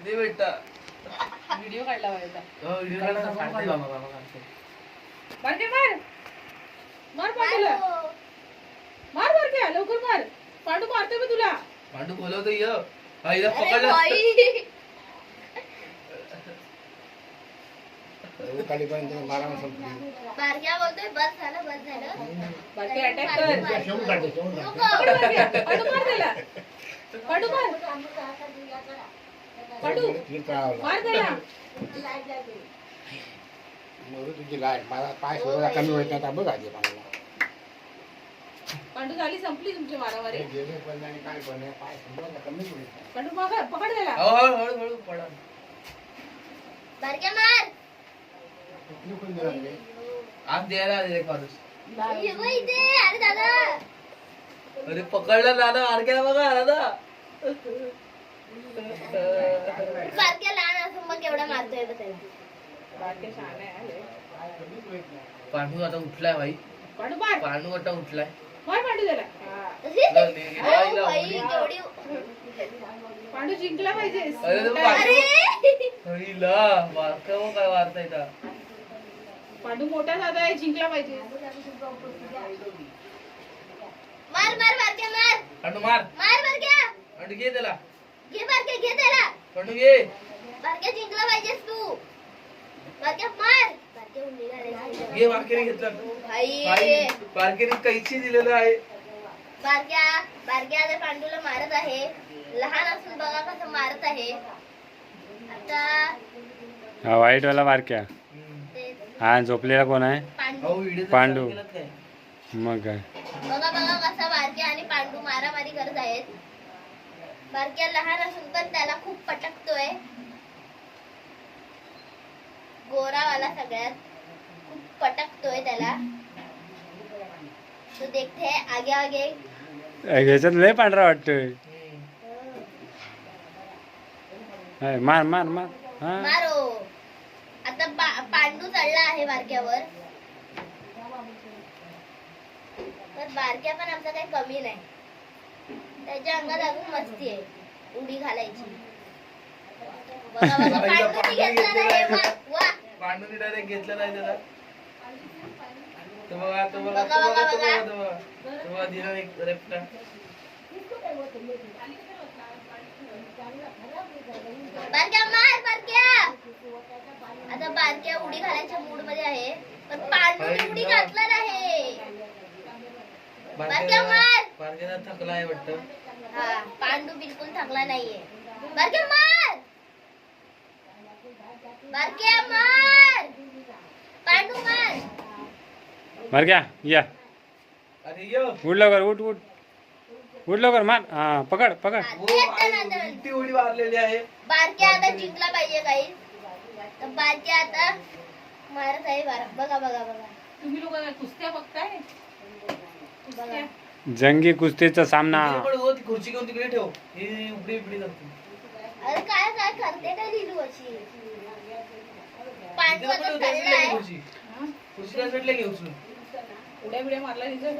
दे बेटा व्हिडिओ काढला पाहिजे. हो व्हिडिओ काढा काढते बाबा बाबा काढते. बारके मार मार पांडूला मार बारके लवकर मार. पांडू मारतोय मी तुला. पांडू बोलवतो य आईला अरे पकडलं. बाई. खाली पर्यंत मारा संपली. बारक्या बोलतोय बस झालं बस झालं. बारके अटॅक कर. शेवून काढते शेवून काढते. पकड बारके. पांडू मार त्याला. पांडू मार. पांडू मार त्याला. मग तुझी लाईट मला पाय सोडायला कमी होत नाही. बघ आधी मला पांडू झाली संपली तुमची मारामारी. गेले पण नाही काय पण नाही. पाय सोडायला कमी होत नाही. पांडू पकड त्याला. हळू हळू हळू पडा. बारक्या मार. किती कोण दिला रे? आज द्यायला आले माणूस. ये बाई इथे. अरे दादा. अरे पकडला दादा आरक्या बघा दादा. बारक्या लहान असून मग केवढा मारतोय बघ त्याला. बारके शहाणे आहे. पांडू आता उठलाय भाई. पांडू मार. पांडू आता उठलाय. मार पांडू त्याला. अहो, बाई, केवढी. पांडू जिंकला पाहिजे. अरे तो अरे पहिला बारका मग काय वारता येता. पांडू मोठा झाला आहे जिंकला पाहिजे. मार मार बारक्या मार. पांडू मार. मार बारक्या. पांडू घे त्याला. घे बारक्या घे त्याला. पांडू घे. बारक्या जिंकला पाहिजेस तू. बारक्या मार. बारक्या उंडी घालायची. घे बारकेने घेतला. भाई बारकेने कैची दिलेलं आहे. बारक्या बारक्या आता पांडूला मारत आहे. लहान असून बघा कसं मारत आहे. आता हा व्हाईट वाला बारक्या. ते हा झोपलेला कोण आहे? पांडू. व्हिडिओ पांडू. मग काय बघा बघा कसा बारक्या आणि पांडू मारामारी करत आहेत. बारक्या लहान असून पण त्याला खूप पटकतोय. गोरावाला सगळ्यात खूप पटकतोय त्याला. तो देखते आगे आगे. ह्याच्यात लय पांढरा वाटतोय. मार मार मार. हा मारो. आता पांडू चढला आहे बारक्यावर. तर बारक्या पण आमचा काही कमी नाही. त्याच्या अंगात अजून मस्ती आहे उडी घालायची. बघा बघा पांडूने घेतला नाही. वा पांडूने डायरेक्ट घेतलं नाही त्याला. तो बघा तो बघा बघा, तो बघा तो बघा, बघा तो बघा. तो बघा दिला एक रेपटा. बारक्या मार बारक्या. आता बारक्या उडी घालायच्या मूड मध्ये आहे. पण पांडूने उडी घातला नाही. बारक्या मार. बारक्याला थकला आहे वाटतं. हा पांडू बिलकुल थकला नाहीये. बारक्या मार. बारक्या मार. पांडू मार. बारक्या या. अरे यो उठ लवकर उठ उठ उठ लवकर मार. हा पकड पकड. किती उडी मारलेली आहे. बारक्या आता जिंकला पाहिजे काही. तर बारक्या आता मारत आहे. बघा बघा बघा. तुम्ही लोक कुस्त्या बघताय. बघा जंगी कुस्तीचा सामना. तिकडे हो, ती खुर्ची घेऊन तिकडे ठेव. ही उपडी उपडी करते. अरे काय काय करते काय लिहिलू अशी. पांडू आता खुर्ची चाललाय. खुर्चीला भेटले घे उचलून. उड्या बिड्या मारला तिचं.